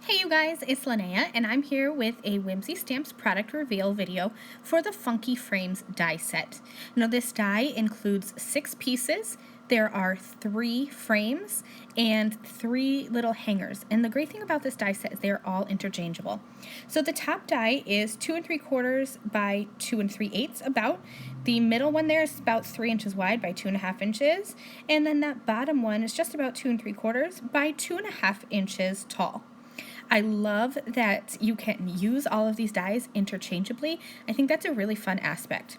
Hey you guys, it's Linnea, and I'm here with a Whimsy Stamps product reveal video for the Funky Frames die set. Now this die includes 6 pieces. There are 3 frames and 3 little hangers. And the great thing about this die set is they're all interchangeable. So the top die is 2 3/4 by 2 3/8 about. The middle one there is about 3 inches wide by 2.5 inches. And then that bottom one is just about 2 3/4 by 2.5 inches tall. I love that you can use all of these dies interchangeably. I think that's a really fun aspect.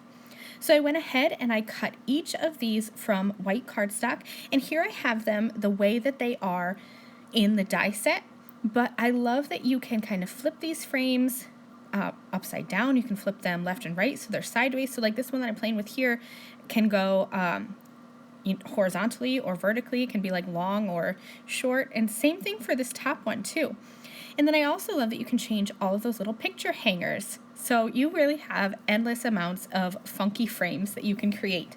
So I went ahead and I cut each of these from white cardstock, and here I have them the way that they are in the die set, but I love that you can kind of flip these frames upside down. You can flip them left and right so they're sideways. So like this one that I'm playing with here can go horizontally or vertically. It can be like long or short, and same thing for this top one too. And then I also love that you can change all of those little picture hangers. So you really have endless amounts of funky frames that you can create.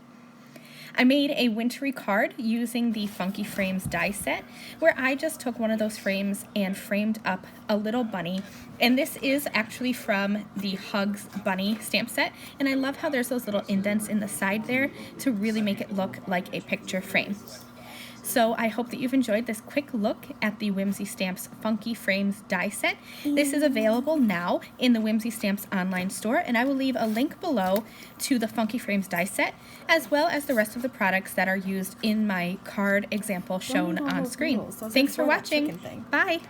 I made a wintry card using the Funky Frames die set, where I just took one of those frames and framed up a little bunny. And this is actually from the Hugs Bunny stamp set, and I love how there's those little indents in the side there to really make it look like a picture frame. So I hope that you've enjoyed this quick look at the Whimsy Stamps Funky Frames die set. This is available now in the Whimsy Stamps online store, and I will leave a link below to the Funky Frames die set, as well as the rest of the products that are used in my card example shown on screen. Thanks for watching. Bye!